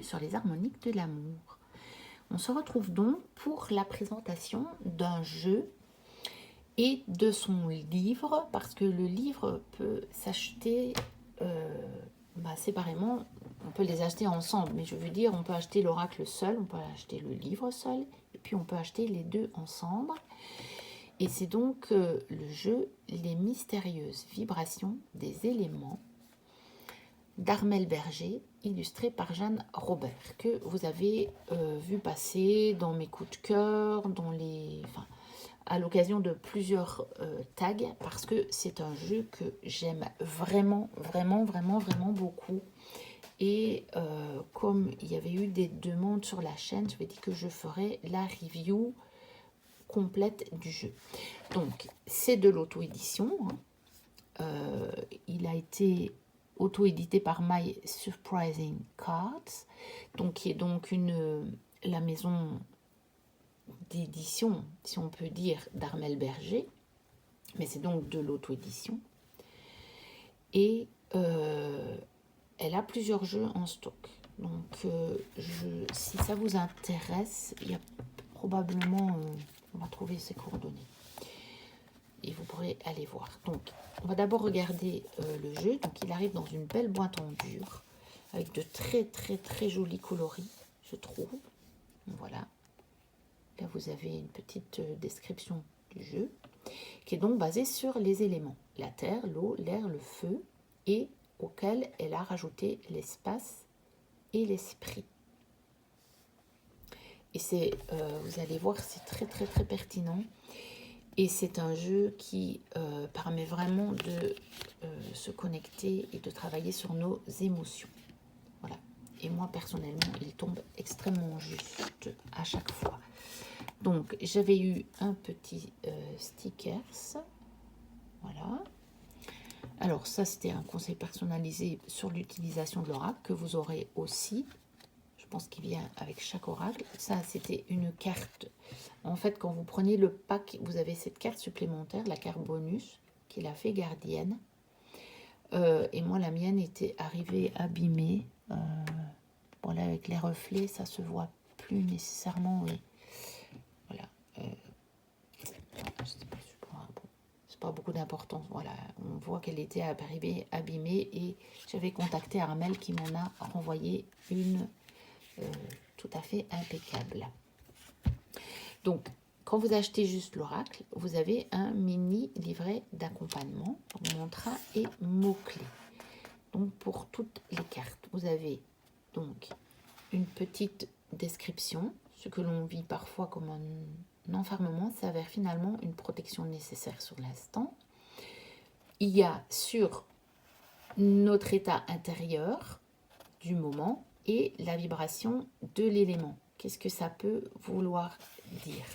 sur les harmoniques de l'amour. On se retrouve donc pour la présentation d'un jeu et de son livre, parce que le livre peut s'acheter séparément, on peut les acheter ensemble, mais je veux dire, on peut acheter l'oracle seul, on peut acheter le livre seul, et puis on peut acheter les deux ensemble. Et c'est donc le jeu Les mystérieuses vibrations des éléments d'Armel Berger, illustré par Jeanne Robert, que vous avez vu passer dans mes coups de cœur, à l'occasion de plusieurs tags, parce que c'est un jeu que j'aime vraiment beaucoup. Et comme il y avait eu des demandes sur la chaîne, je m'ai dit que je ferais la review complète du jeu. Donc, c'est de l'auto-édition. Il a été auto-édité par My Surprising Cards, donc qui est donc la maison d'édition, si on peut dire, d'Armel Berger, mais c'est donc de l'auto-édition. Et elle a plusieurs jeux en stock. Donc, si ça vous intéresse, il y a probablement, on va trouver ses coordonnées. Et vous pourrez aller voir. Donc, on va d'abord regarder le jeu. Donc, il arrive dans une belle boîte en dur, avec de très jolis coloris, je trouve. Voilà. Là, vous avez une petite description du jeu, qui est donc basée sur les éléments. La terre, l'eau, l'air, le feu, et auquel elle a rajouté l'espace et l'esprit. Et vous allez voir, c'est très pertinent. Et c'est un jeu qui permet vraiment de se connecter et de travailler sur nos émotions. Voilà. Et moi, personnellement, il tombe extrêmement juste à chaque fois. Donc, j'avais eu un petit stickers. Voilà. Alors, ça, c'était un conseil personnalisé sur l'utilisation de l'oracle que vous aurez aussi. Je pense qu'il vient avec chaque oracle. Ça, c'était une carte. En fait, quand vous prenez le pack, vous avez cette carte supplémentaire, la carte bonus, qui est la fée gardienne. Et moi, la mienne était arrivée abîmée. Voilà, avec les reflets, ça se voit plus nécessairement. Oui. Voilà. C'est pas beaucoup d'importance. Voilà, on voit qu'elle était arrivée abîmée et j'avais contacté Armel qui m'en a renvoyé une tout à fait impeccable. Donc, quand vous achetez juste l'oracle, vous avez un mini livret d'accompagnement, mantra et mots-clés. Donc, pour toutes les cartes, vous avez donc une petite description. Ce que l'on vit parfois comme un enfermement s'avère finalement une protection nécessaire sur l'instant. Il y a sur notre état intérieur du moment et la vibration de l'élément. Qu'est-ce que ça peut vouloir dire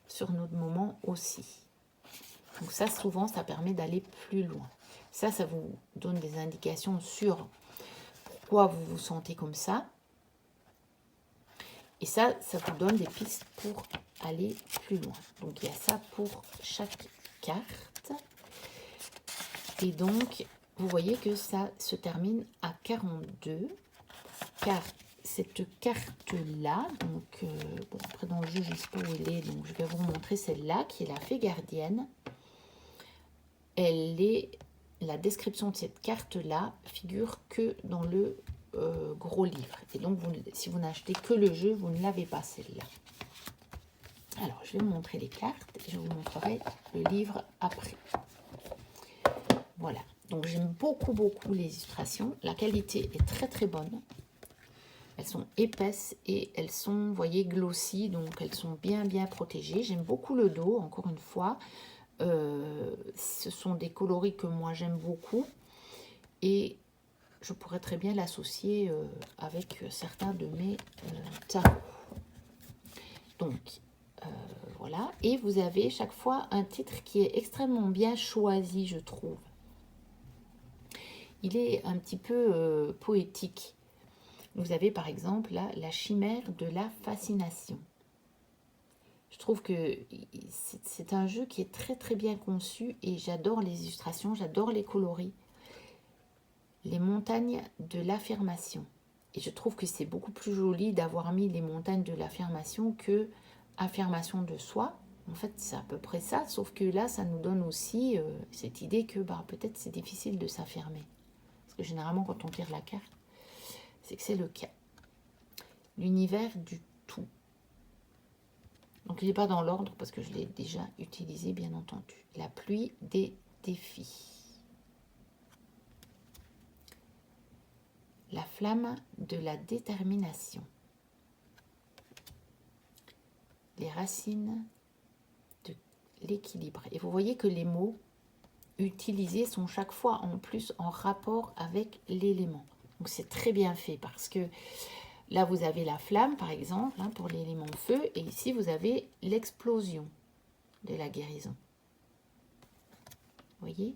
sur notre moment aussi. Donc ça, souvent, ça permet d'aller plus loin. Ça vous donne des indications sur pourquoi vous vous sentez comme ça. Et ça vous donne des pistes pour aller plus loin. Donc, il y a ça pour chaque carte. Et donc, vous voyez que ça se termine à 42. Car cette carte-là, donc, après dans le jeu, je ne sais pas où elle est, donc je vais vous montrer celle-là, qui est la fée gardienne. La description de cette carte-là figure que dans le gros livre. Et donc, si vous n'achetez que le jeu, vous ne l'avez pas celle-là. Alors, je vais vous montrer les cartes et je vous montrerai le livre après. Voilà. Donc, j'aime beaucoup les illustrations. La qualité est très bonne. Elles sont épaisses et elles sont, vous voyez, glossy. Donc, elles sont bien protégées. J'aime beaucoup le dos, encore une fois. Ce sont des coloris que moi, j'aime beaucoup. Et je pourrais très bien l'associer avec certains de mes tarots. Donc, voilà. Et vous avez chaque fois un titre qui est extrêmement bien choisi, je trouve. Il est un petit peu poétique. Vous avez par exemple là, la chimère de la fascination. Je trouve que c'est un jeu qui est très bien conçu et j'adore les illustrations, j'adore les coloris. Les montagnes de l'affirmation. Et je trouve que c'est beaucoup plus joli d'avoir mis les montagnes de l'affirmation que affirmation de soi. En fait, c'est à peu près ça, sauf que là, ça nous donne aussi cette idée que peut-être c'est difficile de s'affirmer. Parce que généralement, quand on tire la carte, c'est que c'est le cas. L'univers du tout. Donc, il n'est pas dans l'ordre parce que je l'ai déjà utilisé, bien entendu. La pluie des défis. La flamme de la détermination. Les racines de l'équilibre. Et vous voyez que les mots utilisés sont chaque fois en plus en rapport avec l'élément. Donc c'est très bien fait parce que là vous avez la flamme par exemple pour l'élément feu et ici vous avez l'explosion de la guérison. Vous voyez ?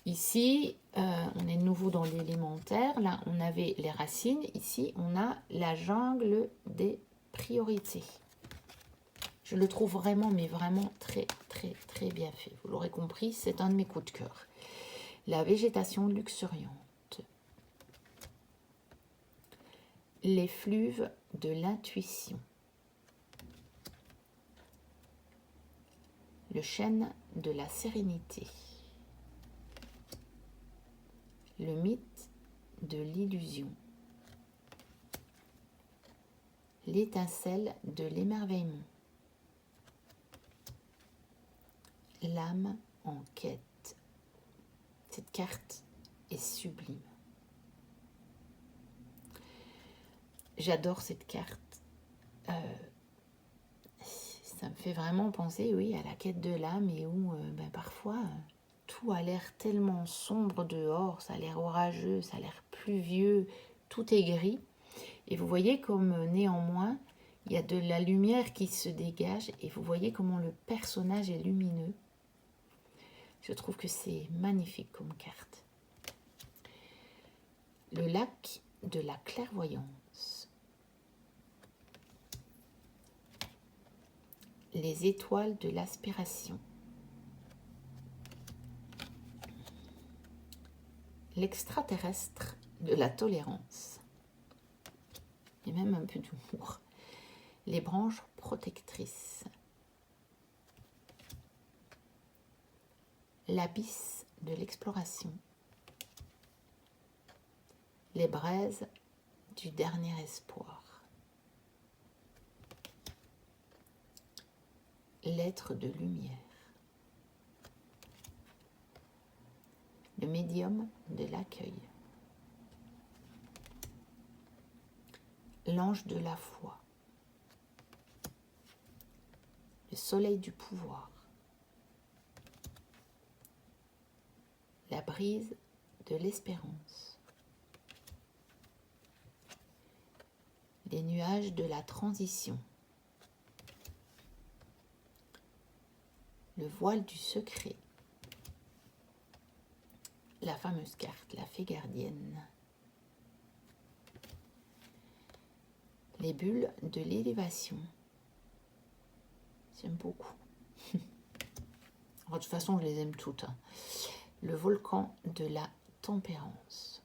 Ici, on est de nouveau dans l'élémentaire. Là, on avait les racines. Ici, on a la jungle des priorités. Je le trouve vraiment, mais vraiment très, très, très bien fait. Vous l'aurez compris, c'est un de mes coups de cœur. La végétation luxuriante. Les fleuves de l'intuition. Le chêne de la sérénité. Le mythe de l'illusion. L'étincelle de l'émerveillement. L'âme en quête. Cette carte est sublime. J'adore cette carte. Ça me fait vraiment penser, oui, à la quête de l'âme et où parfois tout a l'air tellement sombre dehors, ça a l'air orageux, ça a l'air pluvieux, tout est gris. Et vous voyez comme néanmoins, il y a de la lumière qui se dégage et vous voyez comment le personnage est lumineux. Je trouve que c'est magnifique comme carte. Le lac de la clairvoyance. Les étoiles de l'aspiration. L'extraterrestre de la tolérance. Et même un peu d'humour. Les branches protectrices. L'abysse de l'exploration. Les braises du dernier espoir. L'être de lumière. Le médium de l'accueil. L'ange de la foi. Le soleil du pouvoir. La brise de l'espérance. Les nuages de la transition. Le voile du secret. La fameuse carte, la fée gardienne. Les bulles de l'élévation. J'aime beaucoup. De toute façon, je les aime toutes. Le volcan de la tempérance.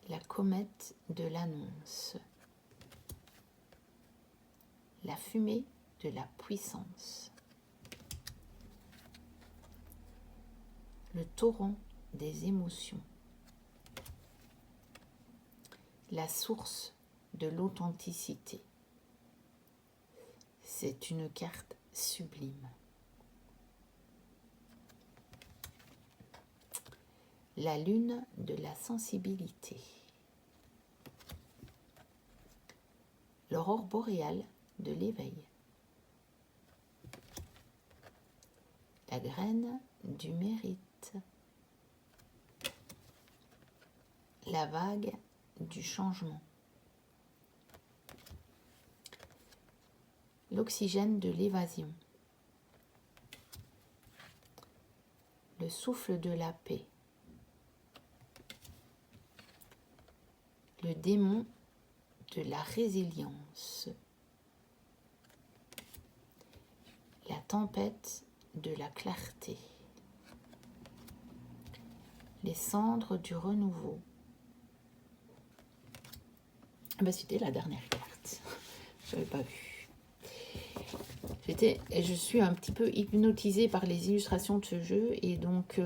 La comète de l'annonce. La fumée de la puissance. Le torrent des émotions. La source de l'authenticité. C'est une carte sublime. La lune de la sensibilité. L'aurore boréale de l'éveil. La graine du mérite. La vague du changement. L'oxygène de l'évasion. Le souffle de la paix. Le démon de la résilience. La tempête de la clarté. Les cendres du renouveau. Bah, c'était la dernière carte. Je n'avais pas vu. Je suis un petit peu hypnotisée par les illustrations de ce jeu. Et donc,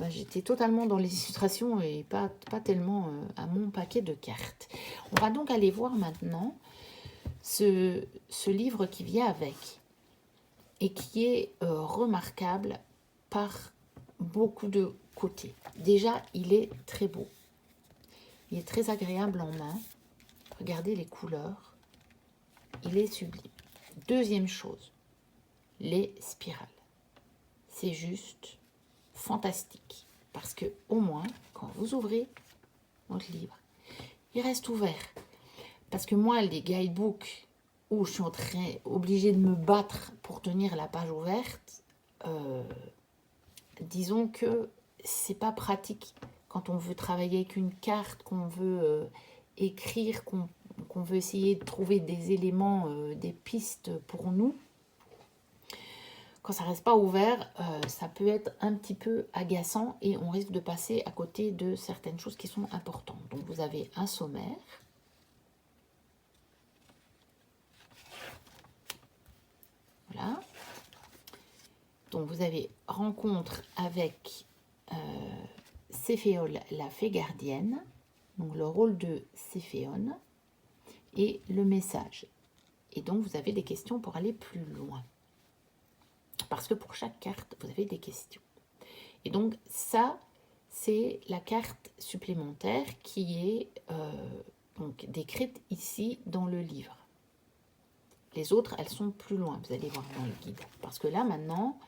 j'étais totalement dans les illustrations et pas tellement à mon paquet de cartes. On va donc aller voir maintenant ce livre qui vient avec. Et qui est remarquable par beaucoup de côtés. Déjà, il est très beau. Il est très agréable en main. Regardez les couleurs. Il est sublime. Deuxième chose, les spirales. C'est juste fantastique. Parce que au moins, quand vous ouvrez votre livre, il reste ouvert. Parce que moi, les guidebooks où je suis obligée de me battre pour tenir la page ouverte, disons que c'est pas pratique quand on veut travailler avec une carte, qu'on veut écrire, qu'on veut essayer de trouver des éléments, des pistes pour nous. Quand ça reste pas ouvert, ça peut être un petit peu agaçant et on risque de passer à côté de certaines choses qui sont importantes. Donc vous avez un sommaire. Voilà. Donc vous avez rencontre avec Céphéole, la fée gardienne, donc le rôle de Céphéone, et le message. Et donc vous avez des questions pour aller plus loin. Parce que pour chaque carte, vous avez des questions. Et donc ça, c'est la carte supplémentaire qui est donc décrite ici dans le livre. Les autres, elles sont plus loin, vous allez voir dans le guide. Parce que là, maintenant,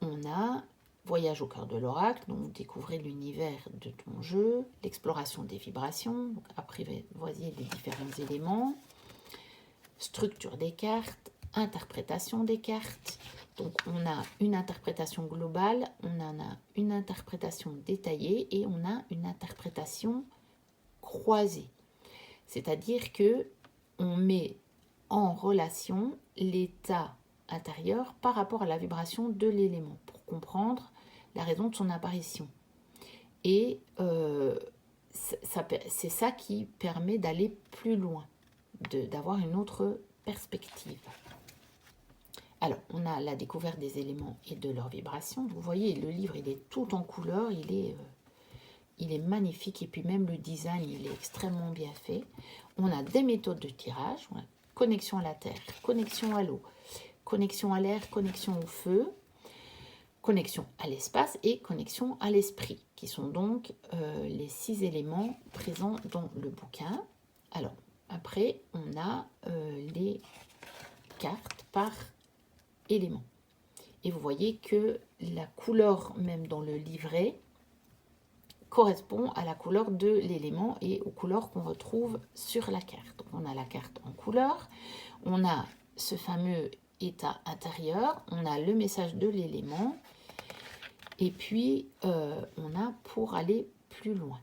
on a Voyage au cœur de l'oracle, donc vous découvrez l'univers de ton jeu, l'exploration des vibrations, donc apprivoiser les différents éléments, structure des cartes, interprétation des cartes. Donc on a une interprétation globale, on en a une interprétation détaillée et on a une interprétation croisée. C'est-à-dire que on met en relation l'état intérieur par rapport à la vibration de l'élément pour comprendre la raison de son apparition. Et c'est ça qui permet d'aller plus loin, d'avoir une autre perspective. Alors, on a la découverte des éléments et de leurs vibrations. Vous voyez, le livre, il est tout en couleur, il est magnifique. Et puis même le design, il est extrêmement bien fait. On a des méthodes de tirage. On a connexion à la terre, connexion à l'eau, connexion à l'air, connexion au feu, connexion à l'espace et connexion à l'esprit, qui sont donc les 6 éléments présents dans le bouquin. Alors, après, on a les cartes par élément. Et vous voyez que la couleur, même dans le livret, correspond à la couleur de l'élément et aux couleurs qu'on retrouve sur la carte. Donc, on a la carte en couleur, on a ce fameux état intérieur, on a le message de l'élément, et puis on a pour aller plus loin.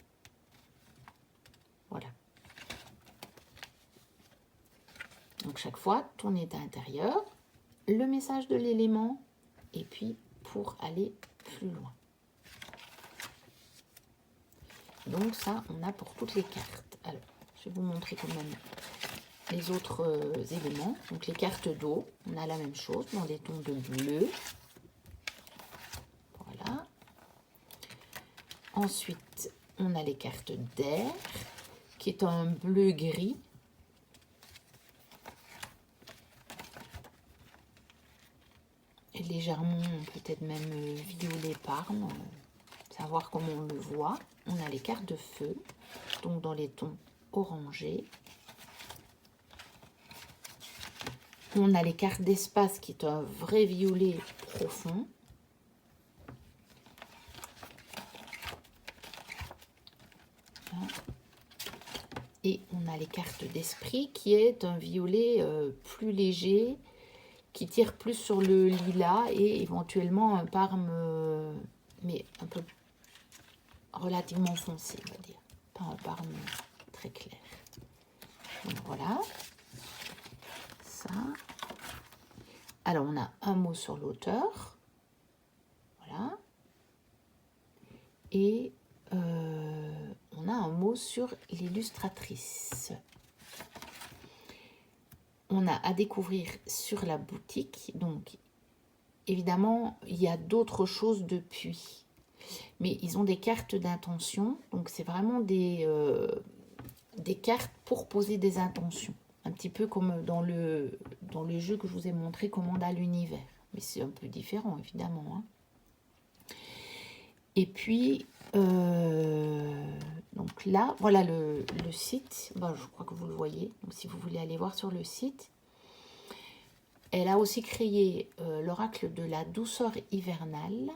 Voilà. Donc chaque fois, ton état intérieur, le message de l'élément, et puis pour aller plus loin. Donc ça, on a pour toutes les cartes. Alors, je vais vous montrer quand même les autres éléments. Donc les cartes d'eau, on a la même chose dans des tons de bleu. Voilà. Ensuite, on a les cartes d'air, qui est un bleu-gris. Et légèrement, peut-être même violet parme, savoir comment on le voit. On a les cartes de feu, donc dans les tons orangés. On a les cartes d'espace, qui est un vrai violet profond. Et on a les cartes d'esprit, qui est un violet plus léger, qui tire plus sur le lilas et éventuellement un parme, mais un peu relativement foncé, on va dire. Pas un parme très clair. Donc voilà. Ça. Alors, on a un mot sur l'auteur. Voilà. Et on a un mot sur l'illustratrice. on a à découvrir sur la boutique. Donc, évidemment, il y a d'autres choses depuis. Mais ils ont des cartes d'intention. Donc, c'est vraiment des cartes pour poser des intentions. Un petit peu comme dans le jeu que je vous ai montré, Commande à l'univers. Mais c'est un peu différent, évidemment. Hein. Et puis, donc là, voilà le site. Bon, je crois que vous le voyez. Donc, si vous voulez aller voir sur le site. Elle a aussi créé l'oracle de la douceur hivernale.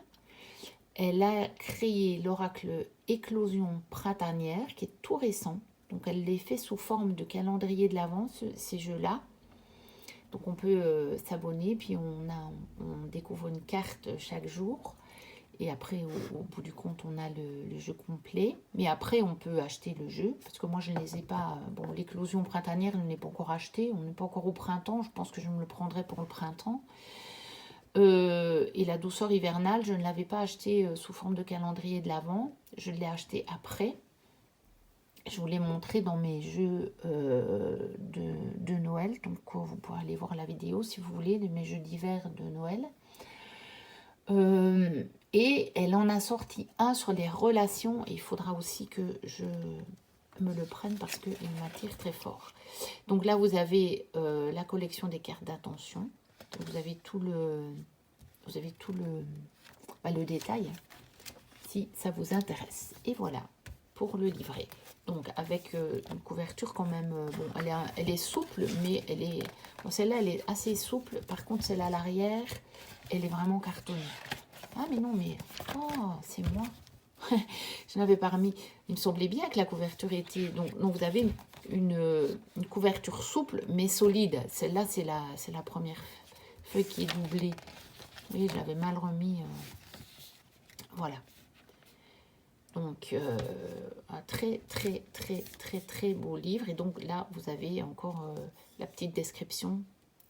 Elle a créé l'oracle éclosion printanière, qui est tout récent. Donc, elle les fait sous forme de calendrier de l'Avent, ces jeux-là. Donc, on peut s'abonner, puis on découvre une carte chaque jour. Et après, au bout du compte, on a le jeu complet. Mais après, on peut acheter le jeu. Parce que moi, je ne les ai pas... Bon, l'éclosion printanière, je ne l'ai pas encore acheté. On n'est pas encore au printemps. Je pense que je me le prendrai pour le printemps. Et la douceur hivernale, je ne l'avais pas acheté sous forme de calendrier de l'Avent. Je l'ai acheté après. Je vous l'ai montré dans mes jeux de Noël. Donc, vous pourrez aller voir la vidéo si vous voulez, de mes jeux d'hiver de Noël. Et elle en a sorti un sur les relations. Et il faudra aussi que je me le prenne parce qu'il m'attire très fort. Donc là, vous avez la collection des cartes d'attention. Vous avez tout le détail si ça vous intéresse. Et voilà pour le livret. Donc avec une couverture quand même, bon, elle est souple, mais bon, celle-là elle est assez souple. Par contre, celle à l'arrière, elle est vraiment cartonnée. Ah mais non, mais oh, c'est moi. Je n'avais pas remis. Il me semblait bien que la couverture était... Donc vous avez une couverture souple, mais solide. Celle-là, c'est la première feuille qui est doublée. Vous voyez, je l'avais mal remis. Voilà. Donc, un très, très, très, très, très beau livre. Et donc là, vous avez encore la petite description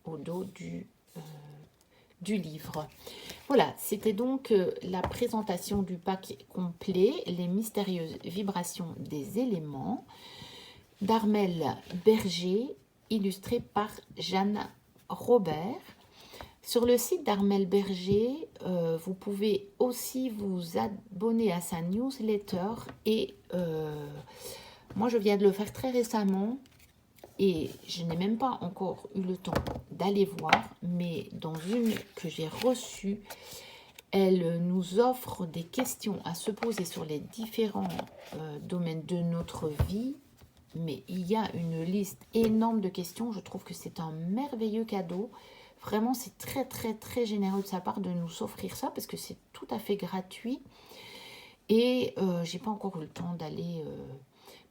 au dos du livre. Voilà, c'était donc la présentation du pack complet, les mystérieuses vibrations des éléments, d'Armelle Berger, illustré par Jeanne Robert. Sur le site d'Armelle Berger, vous pouvez aussi vous abonner à sa newsletter et moi je viens de le faire très récemment. Et je n'ai même pas encore eu le temps d'aller voir, mais dans une que j'ai reçue, elle nous offre des questions à se poser sur les différents domaines de notre vie. Mais il y a une liste énorme de questions. Je trouve que c'est un merveilleux cadeau. Vraiment, c'est très, très, très généreux de sa part de nous offrir ça parce que c'est tout à fait gratuit. Et j'ai pas encore eu le temps d'aller...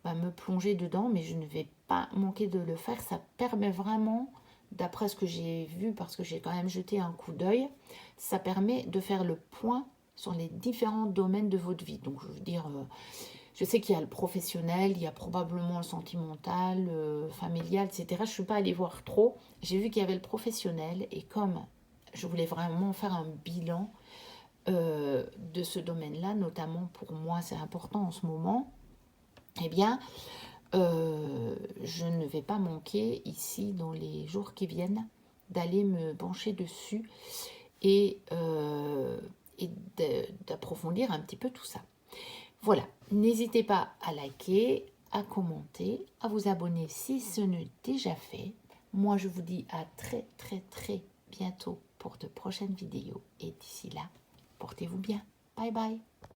me plonger dedans, mais je ne vais pas manquer de le faire. Ça permet vraiment, d'après ce que j'ai vu, parce que j'ai quand même jeté un coup d'œil, ça permet de faire le point sur les différents domaines de votre vie. Donc, je veux dire, je sais qu'il y a le professionnel, il y a probablement le sentimental, familial, etc. Je ne suis pas allée voir trop. J'ai vu qu'il y avait le professionnel, et comme je voulais vraiment faire un bilan de ce domaine-là, notamment pour moi, c'est important en ce moment, eh bien, je ne vais pas manquer ici, dans les jours qui viennent, d'aller me pencher dessus et d'approfondir un petit peu tout ça. Voilà, n'hésitez pas à liker, à commenter, à vous abonner si ce n'est déjà fait. Moi, je vous dis à très, très, très bientôt pour de prochaines vidéos. Et d'ici là, portez-vous bien. Bye bye.